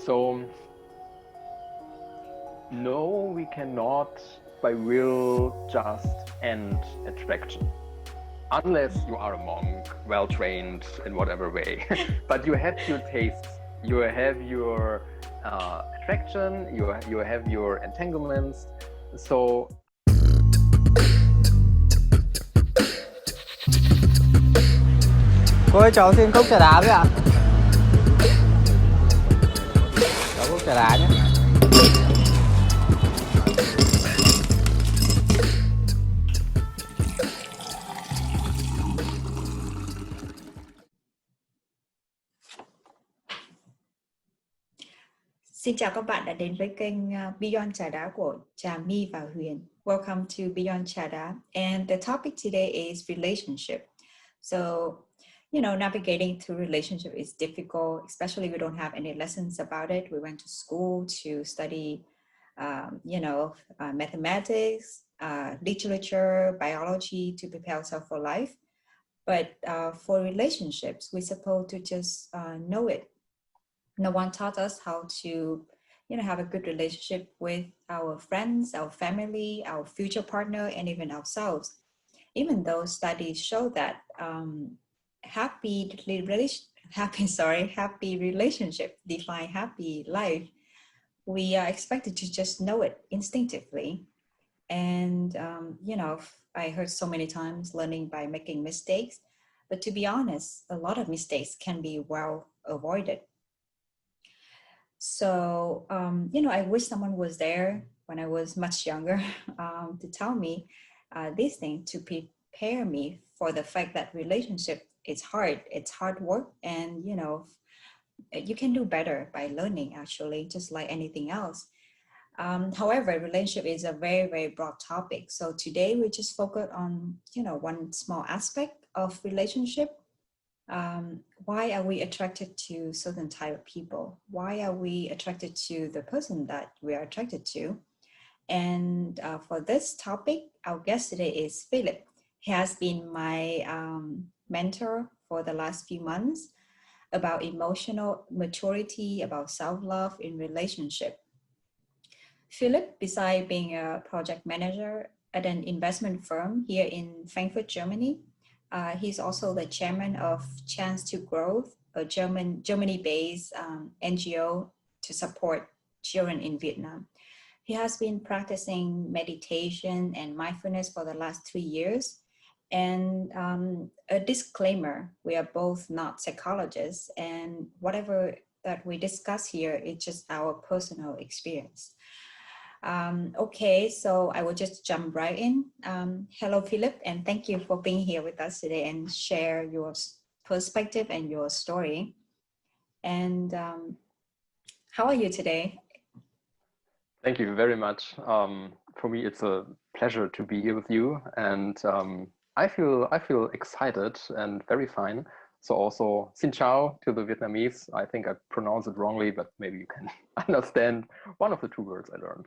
So, no, we cannot by will just end attraction. Unless you are a monk, well trained in whatever way. But you have your tastes, you have your attraction, you have your entanglements. So Cô ơi, cháu xin cốc trà đá với ạ. Cháu cốc trà đá nhé. Xin chào các bạn đã đến với kênh Beyond Trà Đá của Trà My và Huyền. Welcome to Beyond Trà Đá. And the topic today is relationship. So, navigating through relationship is difficult, especially we don't have any lessons about it. We went to school to study, mathematics, literature, biology to prepare ourselves for life. But for relationships, we're supposed to just know it. No one taught us how to, have a good relationship with our friends, our family, our future partner, and even ourselves. Even though studies show that happy relationship define happy life, we are expected to just know it instinctively. And, I heard so many times learning by making mistakes. But to be honest, a lot of mistakes can be well avoided. So, I wish someone was there when I was much younger to tell me these things, to prepare me for the fact that relationship is hard. It's hard work, and, you can do better by learning, actually, just like anything else. However, relationship is a very, very broad topic. So today we just focus on, one small aspect of relationship. Why are we attracted to certain type of people? Why are we attracted to the person that we are attracted to? And for this topic, our guest today is Phillipp. He has been my mentor for the last few months about emotional maturity, about self-love in relationship. Phillipp, besides being a project manager at an investment firm here in Frankfurt, Germany, he's also the chairman of Chance to Growth, a Germany-based NGO to support children in Vietnam. He has been practicing meditation and mindfulness for the last 3 years. And a disclaimer, we are both not psychologists, and whatever that we discuss here is just our personal experience. Okay, so I will just jump right in. Hello, Phillipp, and thank you for being here with us today and share your perspective and your story. And how are you today? thank you very much. For me, it's a pleasure to be here with you, and I feel excited and very fine. So also, xin chào to the Vietnamese. I think I pronounce it wrongly, but maybe you can understand one of the 2 words I learned.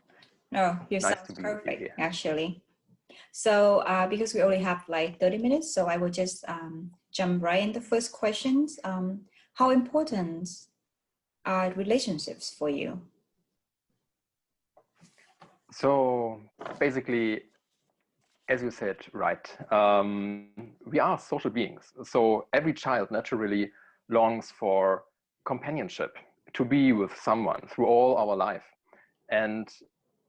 Oh, you Nice sound to be perfect, with you here. actually. So because we only have like 30 minutes, so I will just jump right in the first questions. How important are relationships for you? So basically, as you said, right, we are social beings. So every child naturally longs for companionship, to be with someone through all our life. And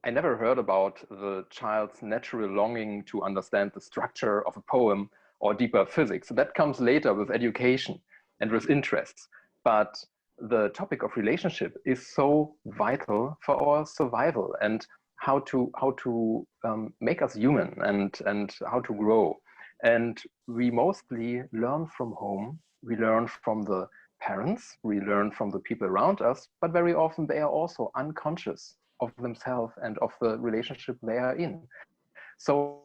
I never heard about the child's natural longing to understand the structure of a poem or deeper physics. So that comes later with education and with interests. But the topic of relationship is so vital for our survival and how to make us human and how to grow. And we mostly learn from home. We learn from the parents. We learn from the people around us. But very often they are also unconscious of themselves and of the relationship they are in. So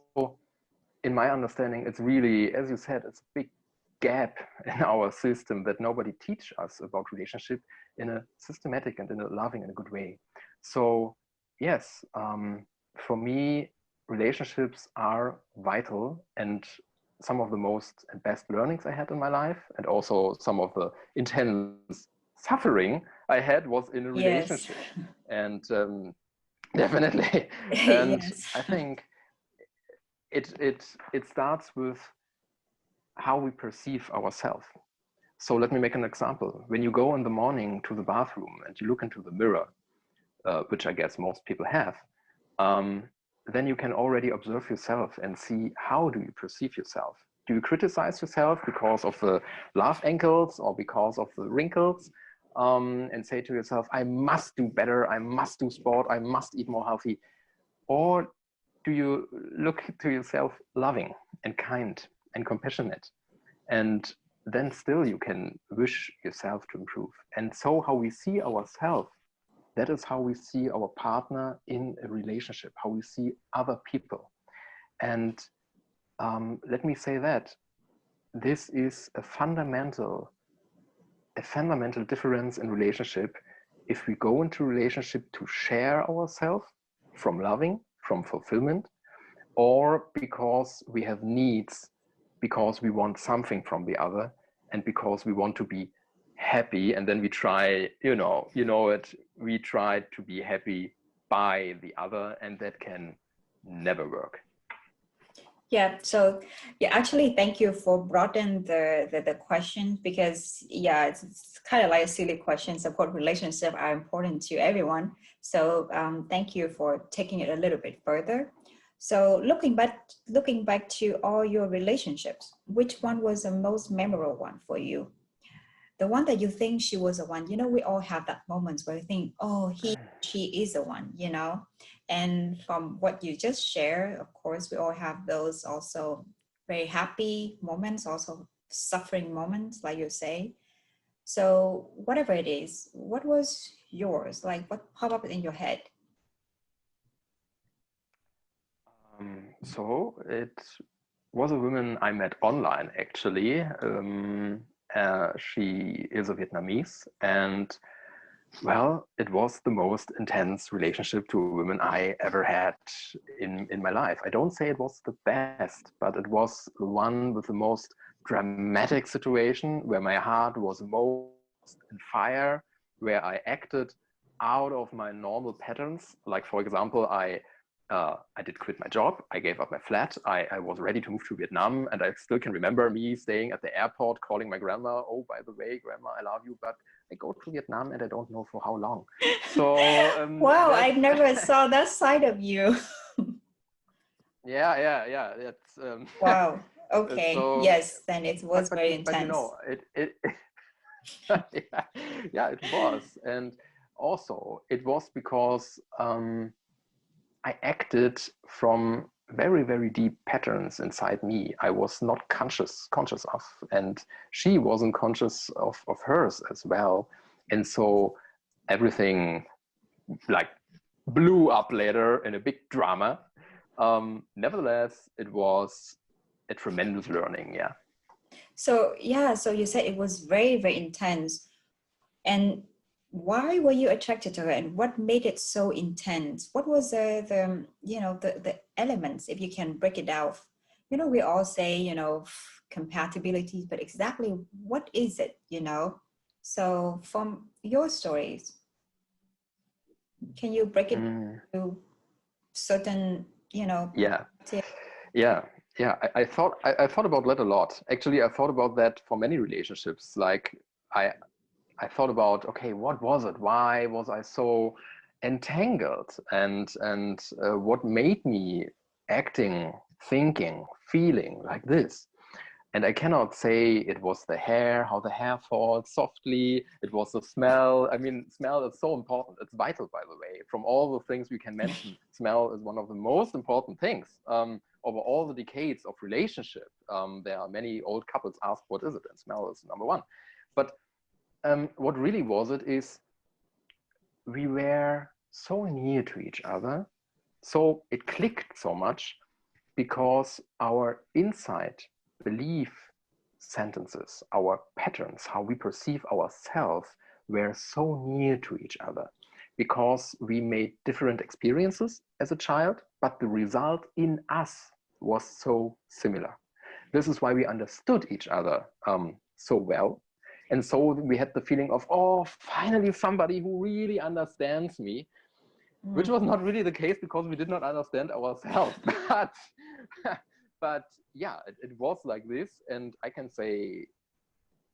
in my understanding, it's really, as you said, it's a big gap in our system that nobody teach us about relationship in a systematic and in a loving and a good way. So yes, for me, relationships are vital, and some of the most and best learnings I had in my life, and also some of the intense suffering I had was in a Yes. relationship. And definitely. And Yes. I think it starts with how we perceive ourselves. So let me make an example. When you go in the morning to the bathroom and you look into the mirror, which I guess most people have, then you can already observe yourself and see, how do you perceive yourself? Do you criticize yourself because of the laugh ankles or because of the wrinkles? And say to yourself, I must do better, I must do sport, I must eat more healthy. Or do you look to yourself loving and kind and compassionate? And then still you can wish yourself to improve. And so how we see ourselves, that is how we see our partner in a relationship, how we see other people. And let me say that this is a fundamental difference in relationship. If we go into relationship to share ourselves from loving, from fulfillment, or because we have needs, because we want something from the other, and because we want to be happy, and then we try, we try to be happy by the other, and that can never work. Yeah, so actually, thank you for broadening the questions, because it's kind of like silly questions of what relationships are important to everyone. So thank you for taking it a little bit further. So looking back to all your relationships, which one was the most memorable one for you? The one that you think she was the one. We all have that moments where we think, oh, she is the one, And from what you just shared, of course, we all have those also very happy moments, also suffering moments, like you say. So whatever it is, what was yours? Like, what popped up in your head? So it was a woman I met online, actually. She is a Vietnamese, and well, it was the most intense relationship to a woman I ever had in my life. I don't say it was the best, but it was the one with the most dramatic situation, where my heart was most in fire, where I acted out of my normal patterns. Like, for example, I did quit my job. I gave up my flat. I was ready to move to Vietnam, and I still can remember me staying at the airport, calling my grandma, oh, by the way, grandma, I love you, but I go to Vietnam and I don't know for how long. So wow, I never saw that side of you. yeah. It's wow. Okay. so, Yes, then it was very but intense. it yeah, it was. And also it was because I acted from very, very deep patterns inside me I was not conscious of, and she wasn't conscious of hers as well. And so everything like blew up later in a big drama. Nevertheless, it was a tremendous learning. Yeah. So you said it was very, very intense. And why were you attracted to her, and what made it so intense? What was the elements, if you can break it down? We all say, compatibility, but exactly what is it, So from your stories, can you break it to certain, Yeah. I thought about that a lot. Actually, I thought about that for many relationships. Like I thought about, okay, what was it? Why was I so entangled? And what made me acting, thinking, feeling like this? And I cannot say it was the hair, how the hair falls softly. It was the smell. I mean, smell is so important. It's vital, by the way. From all the things we can mention, smell is one of the most important things. Over all the decades of relationship, there are many old couples ask, what is it? And smell is number one. But what really was it is we were so near to each other. So it clicked so much because our inside belief sentences, our patterns, how we perceive ourselves were so near to each other, because we made different experiences as a child, but the result in us was so similar. This is why we understood each other so well. And so we had the feeling of, oh, finally somebody who really understands me, which was not really the case because we did not understand ourselves. But yeah, it was like this. And I can say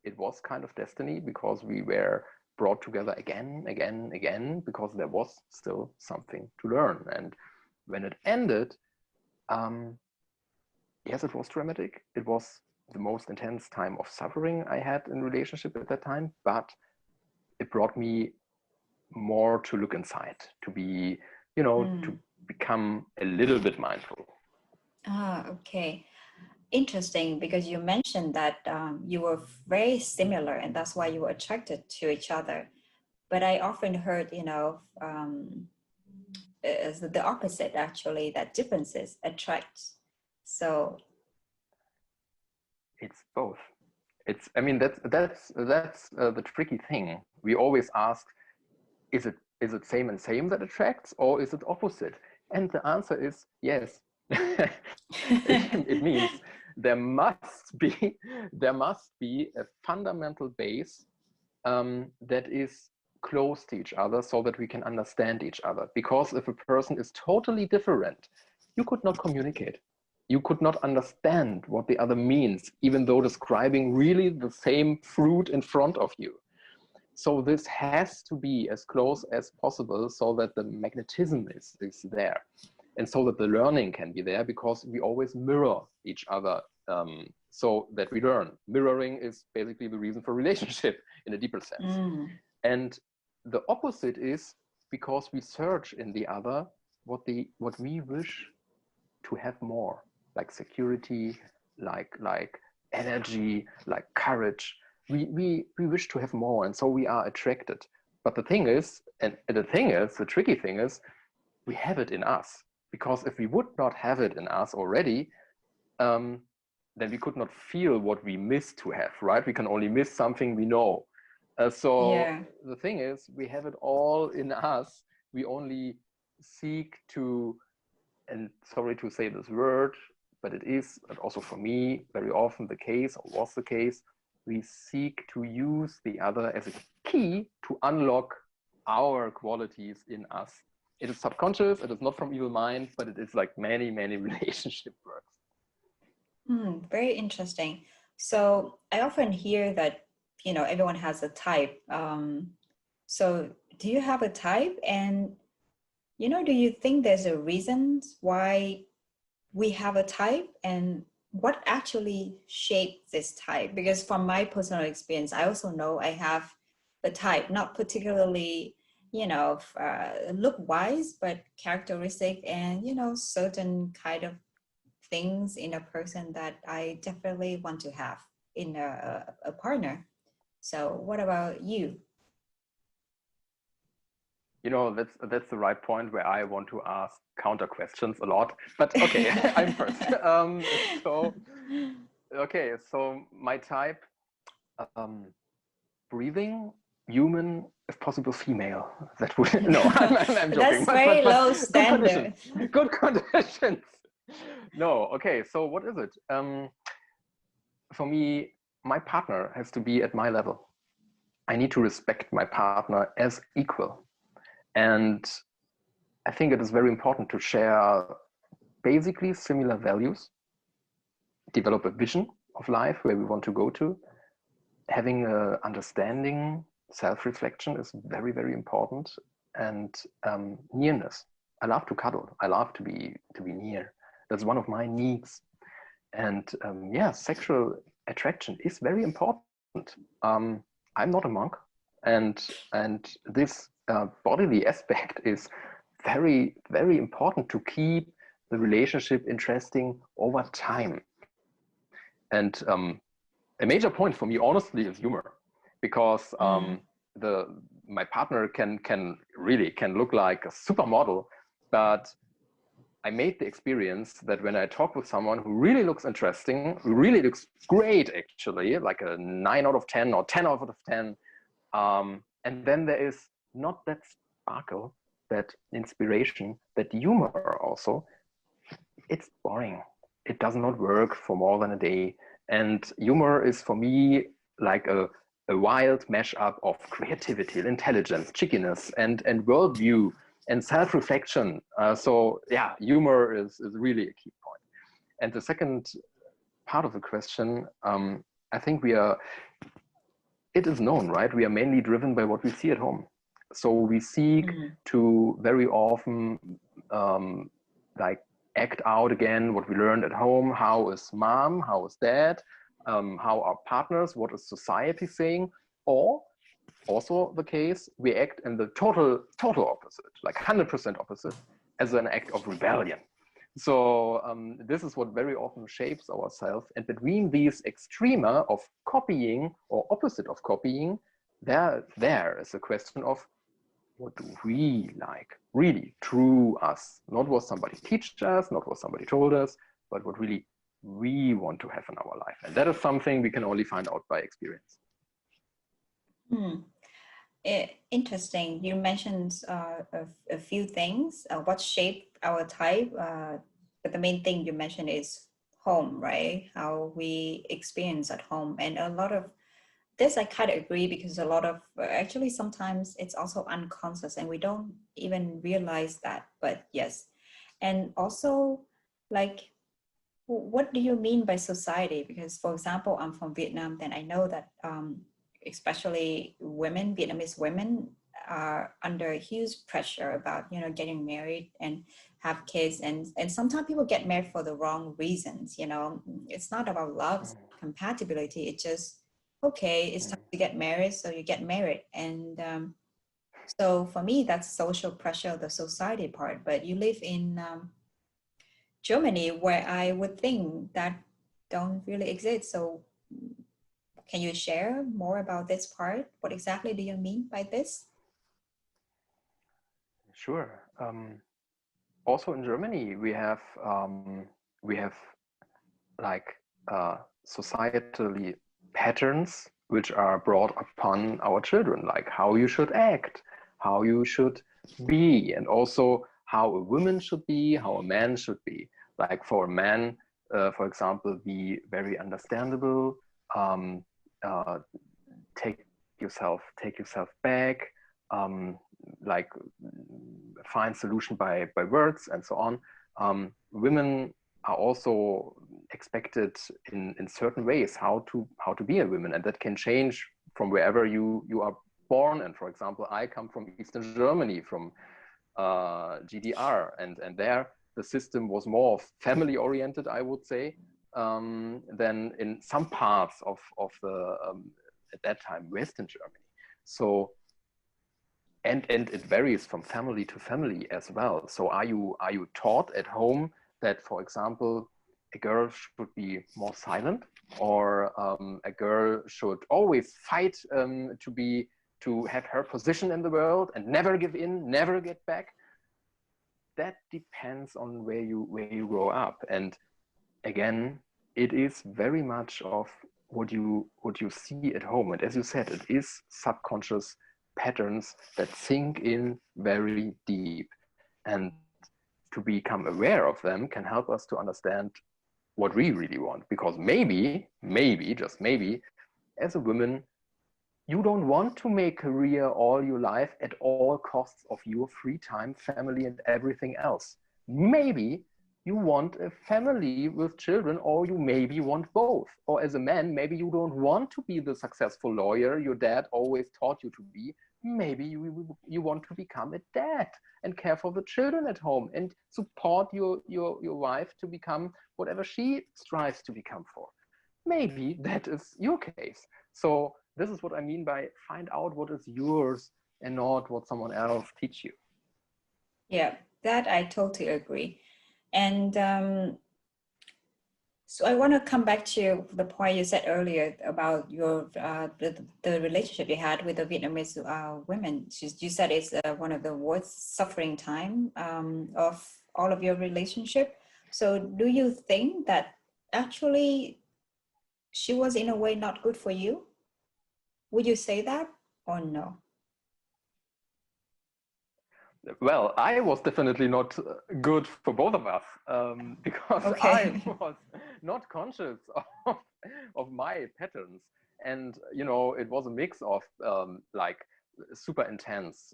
it was kind of destiny because we were brought together again, because there was still something to learn. And when it ended, yes, it was dramatic. It was the most intense time of suffering I had in relationship at that time, but it brought me more to look inside, to be, to become a little bit mindful. Ah, okay. Interesting, because you mentioned that you were very similar and that's why you were attracted to each other. But I often heard, the opposite actually, that differences attract. So it's both. I mean, that's the tricky thing. We always ask, is it same and same that attracts, or is it opposite? And the answer is yes. It means there must be a fundamental base that is close to each other so that we can understand each other. Because if a person is totally different, you could not communicate. You could not understand what the other means, even though describing really the same fruit in front of you. So this has to be as close as possible so that the magnetism is there. And so that the learning can be there, because we always mirror each other so that we learn. Mirroring is basically the reason for relationship in a deeper sense. And the opposite is because we search in the other what we wish to have more, like security, like energy, like courage. We wish to have more, and so we are attracted. But the thing is, the tricky thing is, we have it in us. Because if we would not have it in us already, then we could not feel what we miss to have, right? We can only miss something we know. The thing is, we have it all in us. We only seek to, and sorry to say this word, but it is, but also for me, very often the case, or was the case, we seek to use the other as a key to unlock our qualities in us. It is subconscious, it is not from evil mind, but it is like many relationship works. Very interesting. So I often hear that, everyone has a type. So do you have a type? And, do you think there's a reason why we have a type, and what actually shapes this type? Because from my personal experience, I also know I have a type, not particularly look wise, but characteristic and certain kind of things in a person that I definitely want to have in a partner. So what about you? That's the right point where I want to ask counter questions a lot, but okay. I'm first. So my type, breathing, human, if possible female. That would no. I'm joking. That's very low standard. Good conditions. No. Okay. So what is it? For me, my partner has to be at my level. I need to respect my partner as equal, and I think it is very important to share basically similar values, develop a vision of life where we want to go to. Having an understanding, self-reflection is very, very important. And nearness. I love to cuddle. I love to be near. That's one of my needs. And sexual attraction is very important. I'm not a monk, and this bodily aspect is very, very important to keep the relationship interesting over time. And a major point for me, honestly, is humor, because my partner can look like a supermodel, but I made the experience that when I talk with someone who really looks interesting, who really looks great, actually, like a 9 out of 10 or 10 out of 10, and then there is not that sparkle, that inspiration, that humor also, it's boring. It does not work for more than a day. And humor is for me like a a wild mashup of creativity, intelligence, cheekiness, and worldview and self-reflection. So yeah, humor is really a key point. And the second part of the question, I think it is known, right? We are mainly driven by what we see at home. So we seek to very often like act out again what we learned at home. How is mom? How is dad? How are partners? What is society saying? Or also the case, we act in the total opposite, like 100% opposite, as an act of rebellion. So this is what very often shapes ourselves. And between these extrema of copying or opposite of copying, there is a question of what do we like, really true us, not what somebody teaches us, not what somebody told us, but what really we want to have in our life. And that is something we can only find out by experience. Interesting. You mentioned a few things, what shaped our type, but the main thing you mentioned is home, right? How we experience at home. And a lot of this I kind of agree, because a lot of actually sometimes it's also unconscious and we don't even realize that, but yes. And also, like, what do you mean by society? Because for example, I'm from Vietnam, then I know that especially women, Vietnamese women, are under huge pressure about, you know, getting married and have kids, and sometimes people get married for the wrong reasons. You know, it's not about love, compatibility. It's just, okay, it's time to get married, so you get married. And so for me, that's social pressure, the society part. But you live in Germany, where I would think that don't really exist. So can you share more about this part? What exactly do you mean by this? Sure. Also in Germany, we have like societally patterns which are brought upon our children, like how you should act, how you should be, and also how a woman should be, how a man should be. Like for a man, for example, be very understandable, take yourself back, like find solution by words and so on. Women are also expected in certain ways how to be a woman, and that can change from wherever you are born. And for example, I come from Eastern Germany, from GDR, and there the system was more family oriented, I would say, than in some parts of the at that time Western Germany. So and it varies from family to family as well. So are you taught at home that, for example, a girl should be more silent, or a girl should always fight to have her position in the world and never give in, never get back? That depends on where you grow up. And again, it is very much of what you see at home. And as you said, it is subconscious patterns that sink in very deep, and to become aware of them can help us to understand what we really want. Because maybe just maybe, as a woman, you don't want to make career all your life at all costs of your free time, family, and everything else. Maybe you want a family with children, or you maybe want both. Or as a man, maybe you don't want to be the successful lawyer your dad always taught you to be. Maybe you want to become a dad and care for the children at home and support your wife to become whatever she strives to become for. Maybe that is your case. So this is what I mean by find out what is yours and not what someone else teach you. Yeah, that I totally agree. And so I want to come back to the point you said earlier about your the relationship you had with the Vietnamese women. You said it's one of the worst suffering time of all of your relationship. So do you think that actually she was in a way not good for you? Would you say that or no? Well, I was definitely not good for both of us, because Okay. I was not conscious of my patterns. and you know, it was a mix of like super intense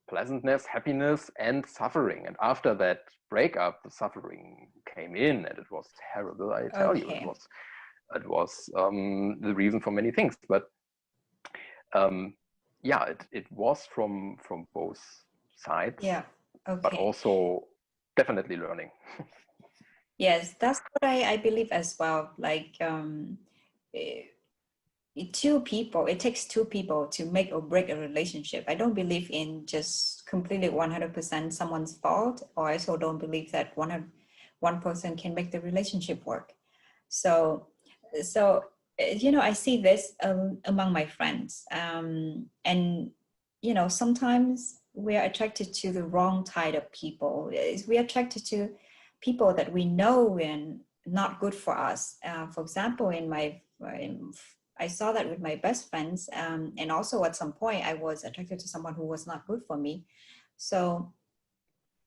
pleasantness, happiness, and suffering. And after that breakup, the suffering came in, and it was terrible. I tell you, Okay. it was the reason for many things. But yeah, it was from both sides. Yeah. But Okay. also definitely learning. Yes, that's what I believe as well. Like two people, it takes two people to make or break a relationship. I don't believe in just completely 100% someone's fault, or I also don't believe that one person can make the relationship work. So you know, I see this among my friends, and you know, sometimes we are attracted to the wrong type of people. We are attracted to people that we know and not good for us. For example, I saw that with my best friends, and also at some point I was attracted to someone who was not good for me. So,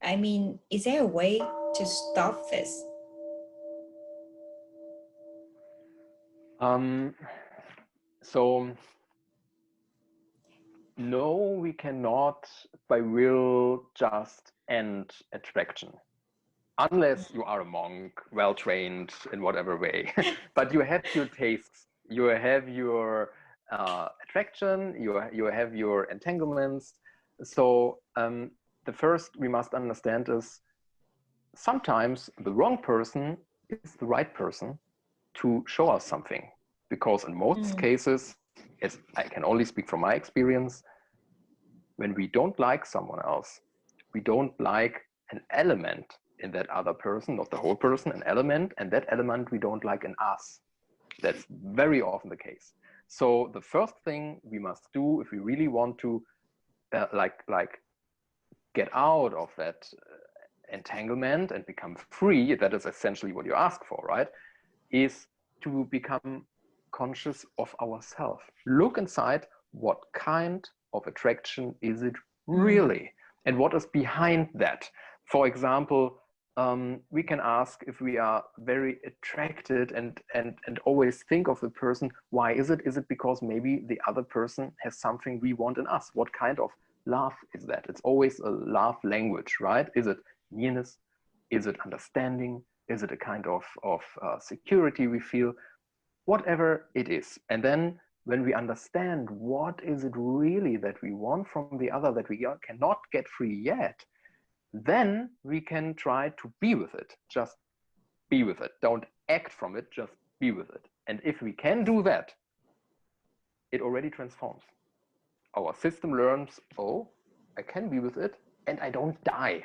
I mean, is there a way to stop this? So no, we cannot by will just end attraction. Unless you are a monk, well trained in whatever way. But you have your tastes, you have your attraction, you have your entanglements. So the first we must understand is sometimes the wrong person is the right person to show us something. Because in most cases, as I can only speak from my experience, when we don't like someone else, we don't like an element in that other person, not the whole person, an element, and that element we don't like in us. That's very often the case. So the first thing we must do if we really want to like get out of that entanglement and become free, that is essentially what you ask for, right? Is to become conscious of ourselves. Look inside, what kind of attraction is it really? And what is behind that? For example, we can ask if we are very attracted and always think of the person, why is it? Is it because maybe the other person has something we want in us? What kind of love is that? It's always a love language, right? Is it nearness? Is it understanding? Is it a kind of security we feel? Whatever it is. And then when we understand what is it really that we want from the other that we cannot get free yet, then we can try to be with it. Just be with it. Don't act from it, just be with it. And if we can do that, it already transforms. Our system learns, oh, I can be with it and I don't die.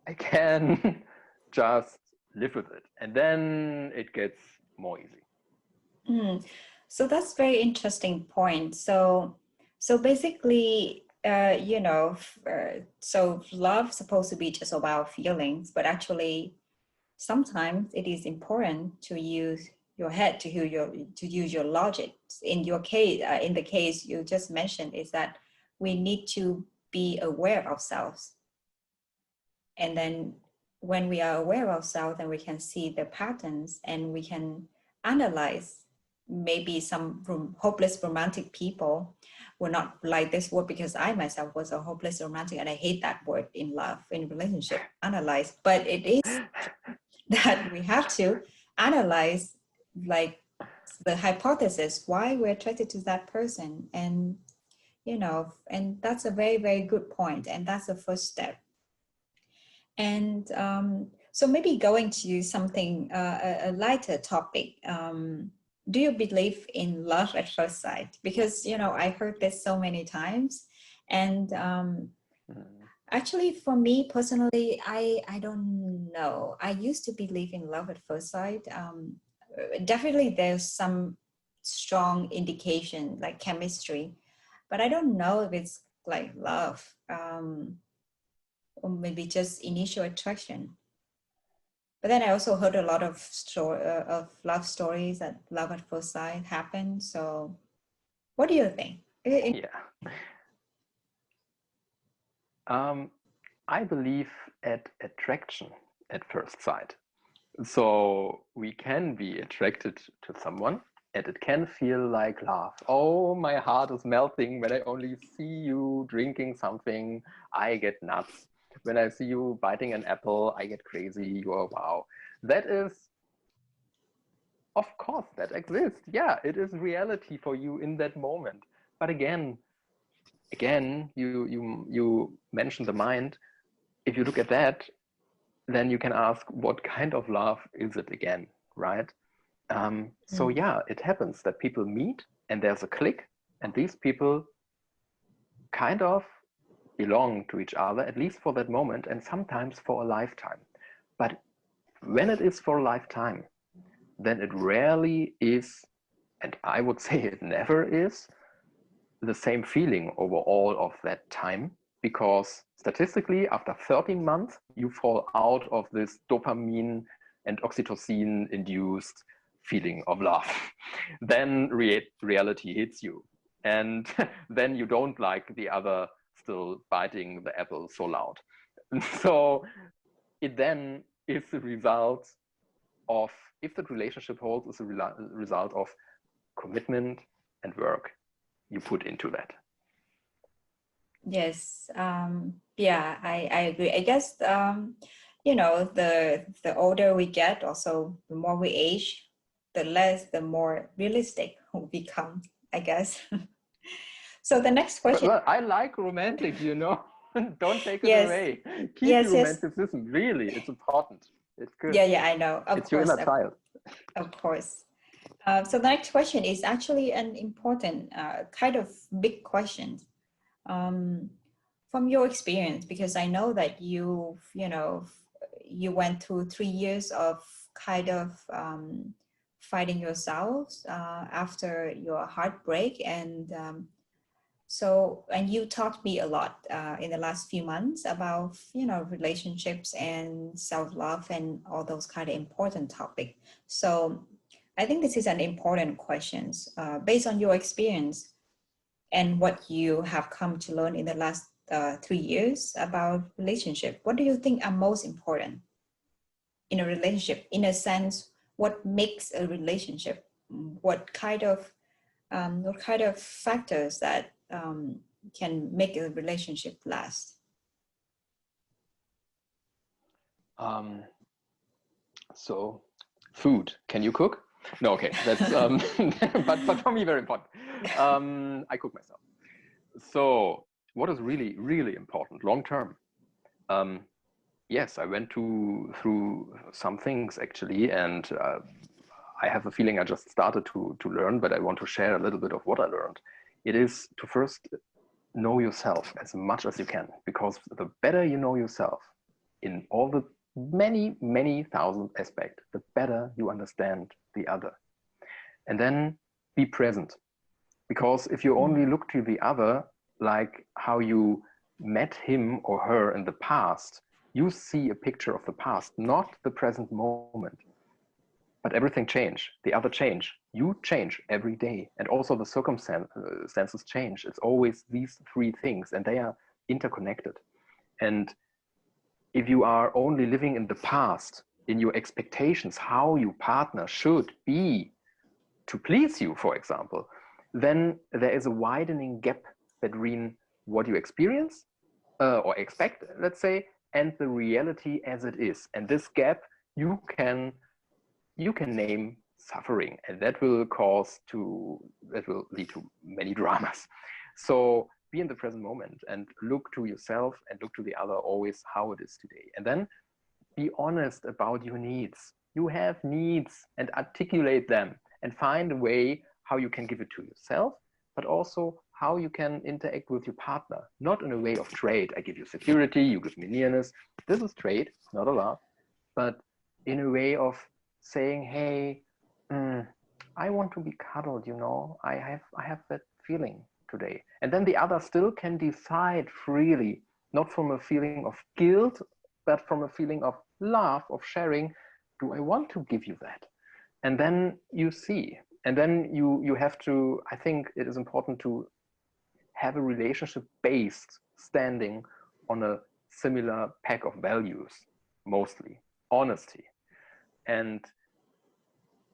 I can just live with it. And then it gets more easy. So that's very interesting point. So basically, you know, so love supposed to be just about feelings, but actually sometimes it is important to use your head, to use your logic. In your case, in the case you just mentioned, is that we need to be aware of ourselves. And then when we are aware of ourselves, then we can see the patterns and we can analyze. Maybe some hopeless romantic people will not like this word, because I myself was a hopeless romantic and I hate that word in love, in relationship, analyze. But it is that we have to analyze, like, the hypothesis why we're attracted to that person. And you know, and that's a very, very good point, and that's the first step. And so maybe going to something a lighter topic, do you believe in love at first sight? Because, you know, I heard this so many times. And actually, for me personally, I don't know. I used to believe in love at first sight. Definitely there's some strong indication, like chemistry, but I don't know if it's like love, or maybe just initial attraction. But then I also heard a lot of love stories that love at first sight happened. So what do you think? Yeah. I believe at attraction at first sight. So we can be attracted to someone and it can feel like love. Oh, my heart is melting when I only see you drinking something. I get nuts. When I see you biting an apple, I get crazy. You are wow. That is, of course, that exists. Yeah, it is reality for you in that moment. But again, you mentioned the mind. If you look at that, then you can ask, what kind of love is it again, right? So yeah, it happens that people meet and there's a click, and these people kind of belong to each other, at least for that moment, and sometimes for a lifetime. But when it is for a lifetime, then it rarely is, and I would say it never is, the same feeling over all of that time, because statistically, after 13 months, you fall out of this dopamine and oxytocin induced feeling of love. Then reality hits you, and then you don't like the other still biting the apple so loud. So it then is the result of, if that relationship holds, is a result of commitment and work you put into that. Yes, yeah, I agree. I guess you know, the older we get, also the more we age, the more realistic we become, I guess. So the next question. Well, I like romantic, you know. Don't take it Yes. away. Keep Yes, romanticism. Really, it's important. It's good. Yeah, I know. It's your inner child. Of course. So the next question is actually an important, kind of big question. From your experience, because I know that you went through 3 years of kind of fighting yourselves after your heartbreak, and and you taught me a lot in the last few months about relationships and self-love and all those kind of important topics. So I think this is an important question based on your experience and what you have come to learn in the last 3 years about relationship. What do you think are most important in a relationship? In a sense, what makes a relationship? What kind of factors that can make a relationship last? So, food. Can you cook? No, okay. That's but for me very important. I cook myself. So, what is really, really important long term? Yes, I went through some things actually, and I have a feeling I just started to learn, but I want to share a little bit of what I learned. It is to first know yourself as much as you can, because the better you know yourself in all the many, many thousand aspects, the better you understand the other. And then be present. Because if you only look to the other, like how you met him or her in the past, you see a picture of the past, not the present moment. But everything change, the other change, you change every day. And also the circumstances change. It's always these three things, and they are interconnected. And if you are only living in the past, in your expectations, how your partner should be to please you, for example, then there is a widening gap between what you experience or expect, let's say, and the reality as it is. And this gap you can name suffering, and that will lead to many dramas. So be in the present moment and look to yourself and look to the other always how it is today. And then be honest about your needs. You have needs, and articulate them and find a way how you can give it to yourself, but also how you can interact with your partner. Not in a way of trade. I give you security, you give me nearness. This is trade, not a love, but in a way of saying, hey, I want to be cuddled, you know, I have that feeling today. And then the other still can decide freely, not from a feeling of guilt, but from a feeling of love, of sharing. Do I want to give you that? And then you see, and then you have to, I think it is important to have a relationship based standing on a similar pack of values, mostly honesty, and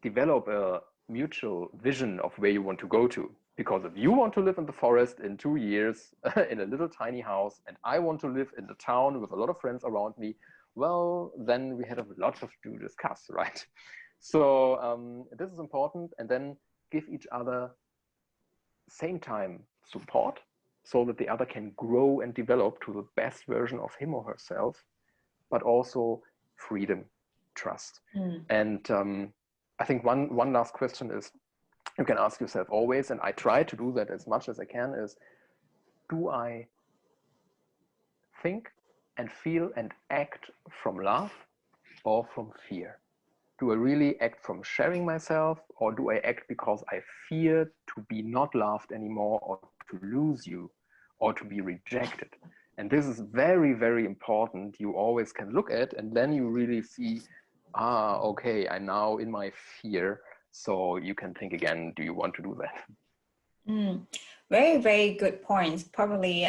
develop a mutual vision of where you want to go to. Because if you want to live in the forest in 2 years in a little tiny house, and I want to live in the town with a lot of friends around me, well, then we had a lot to discuss, right? So this is important. And then give each other same time support so that the other can grow and develop to the best version of him or herself, but also freedom, trust. And I think one last question is, you can ask yourself always, and I try to do that as much as I can, is, do I think and feel and act from love or from fear? Do I really act from sharing myself, or do I act because I fear to be not loved anymore, or to lose you, or to be rejected? And this is very, very important. You always can look at, and then you really see, okay, I'm now in my fear. So you can think again, do you want to do that? Very, very good points. Probably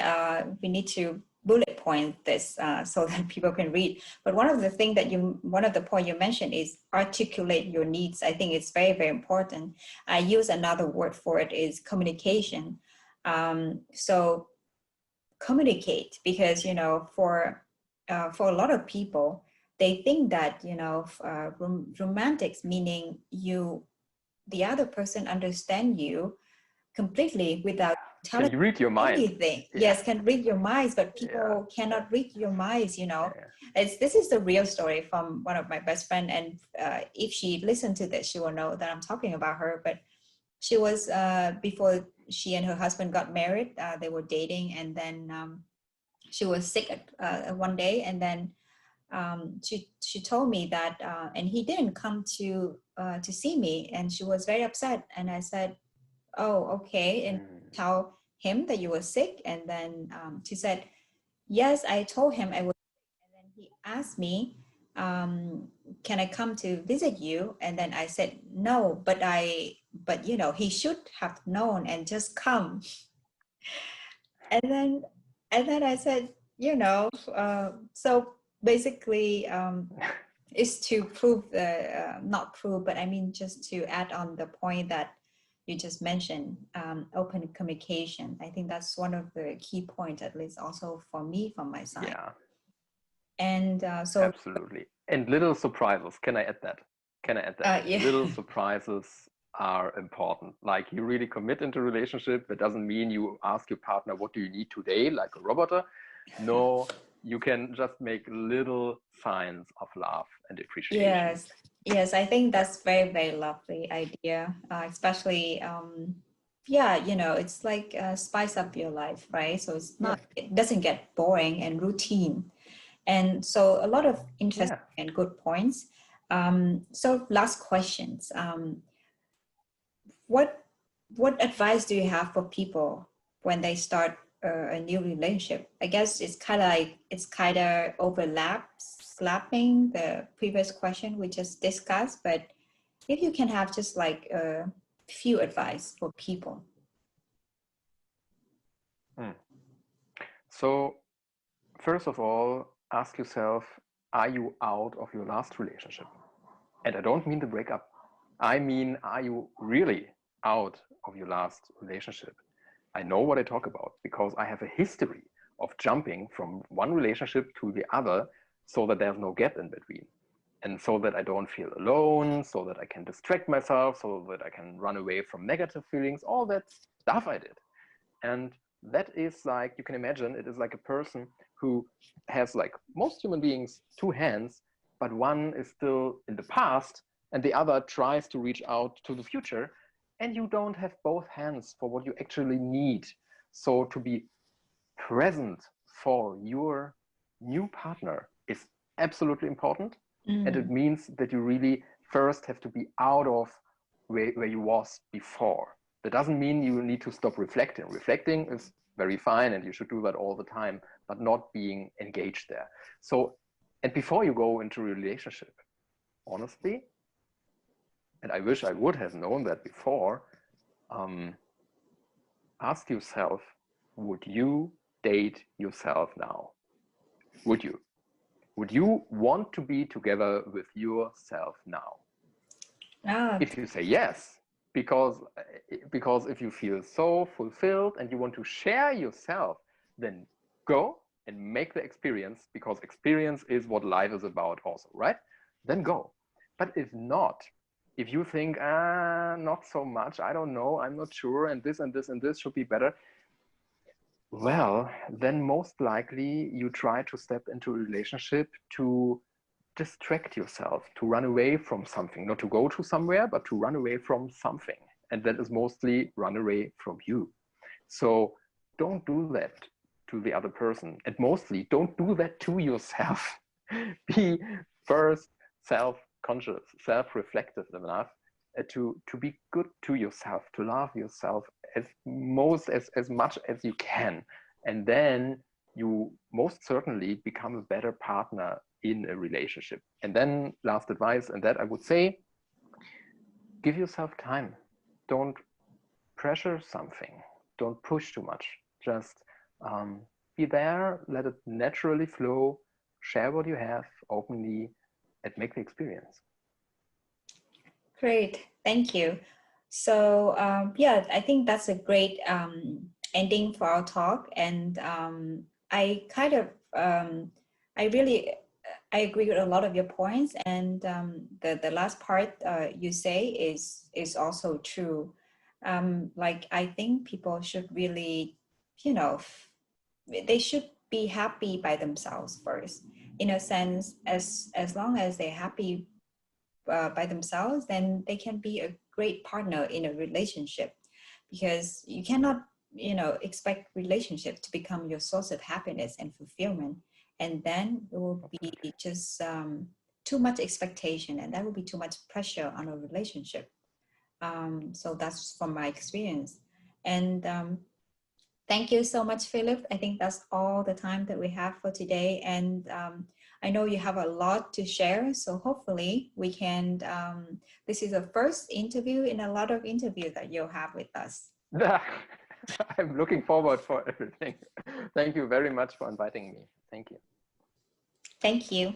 we need to bullet point this so that people can read. But one of the point you mentioned is articulate your needs. I think it's very, very important. I use another word for it, is communication. So communicate, because, you know, for a lot of people, they think that, you know, romantics, meaning the other person understand you completely without telling you read your mind. Anything. Yeah. Yes, can read your minds, but people cannot read your minds, you know. This is the real story from one of my best friend, and if she listened to this, she will know that I'm talking about her. But she was, before she and her husband got married, they were dating, and then she was sick one day, and then she told me that, and he didn't come to see me, and she was very upset. And I said, oh, okay, and tell him that you were sick. And then she said, yes, I told him I was sick. And then he asked me, can I come to visit you? And then I said, no, but you know, he should have known and just come. And then I said, you know, so basically is to prove not prove, but I mean, just to add on the point that you just mentioned, open communication. I think that's one of the key points, at least also for me, from my side. Yeah. And so absolutely. And little surprises. Can I add that? Yeah. Little surprises are important. Like, you really commit into a relationship. That doesn't mean you ask your partner, what do you need today, like a robot? No, you can just make little signs of love and appreciation. Yes, I think that's very, very lovely idea, especially yeah, you know, it's like spice up your life, right? So it's not, it doesn't get boring and routine. And so a lot of interesting and good points. So last questions. What advice do you have for people when they start a new relationship? I guess it's kind of overlapping the previous question we just discussed, but if you can have just like a few advice for people. So first of all, ask yourself, are you out of your last relationship? And I don't mean the breakup. I mean, are you really out of your last relationship? I know what I talk about because I have a history of jumping from one relationship to the other so that there's no gap in between. And so that I don't feel alone, so that I can distract myself, so that I can run away from negative feelings, all that stuff I did. And that is like, you can imagine, it is like a person who has, like most human beings, two hands, but one is still in the past and the other tries to reach out to the future, and you don't have both hands for what you actually need. So to be present for your new partner is absolutely important. And it means that you really first have to be out of where you was before. That doesn't mean you need to stop reflecting. Reflecting is very fine and you should do that all the time, but not being engaged there. So, and before you go into a relationship, honestly, and I wish I would have known that before, ask yourself, would you date yourself now? Would you? Would you want to be together with yourself now? If you say yes, because if you feel so fulfilled and you want to share yourself, then go and make the experience, because experience is what life is about also, right? Then go. But if not, if you think, not so much, I don't know, I'm not sure, and this and this and this should be better, well, then most likely you try to step into a relationship to distract yourself, to run away from something, not to go to somewhere, but to run away from something. And that is mostly run away from you. So don't do that to the other person. And mostly don't do that to yourself. Be first self-conscious, self-reflective enough to be good to yourself, to love yourself as much as you can. And then you most certainly become a better partner in a relationship. And then last advice, and that I would say, give yourself time. Don't pressure something. Don't push too much. Just be there, let it naturally flow, share what you have openly, and make the experience. Great, thank you. So yeah, I think that's a great ending for our talk. And I kind of, I agree with a lot of your points. And the last part you say is also true. Like, I think people should really, they should be happy by themselves first. In a sense, as long as they're happy by themselves, then they can be a great partner in a relationship, because you cannot, expect relationship to become your source of happiness and fulfillment, and then it will be just too much expectation, and that will be too much pressure on a relationship. So that's from my experience. And thank you so much, Philip. I think that's all the time that we have for today. And I know you have a lot to share, so hopefully we can, this is the first interview in a lot of interviews that you'll have with us. I'm looking forward for everything. Thank you very much for inviting me. Thank you. Thank you.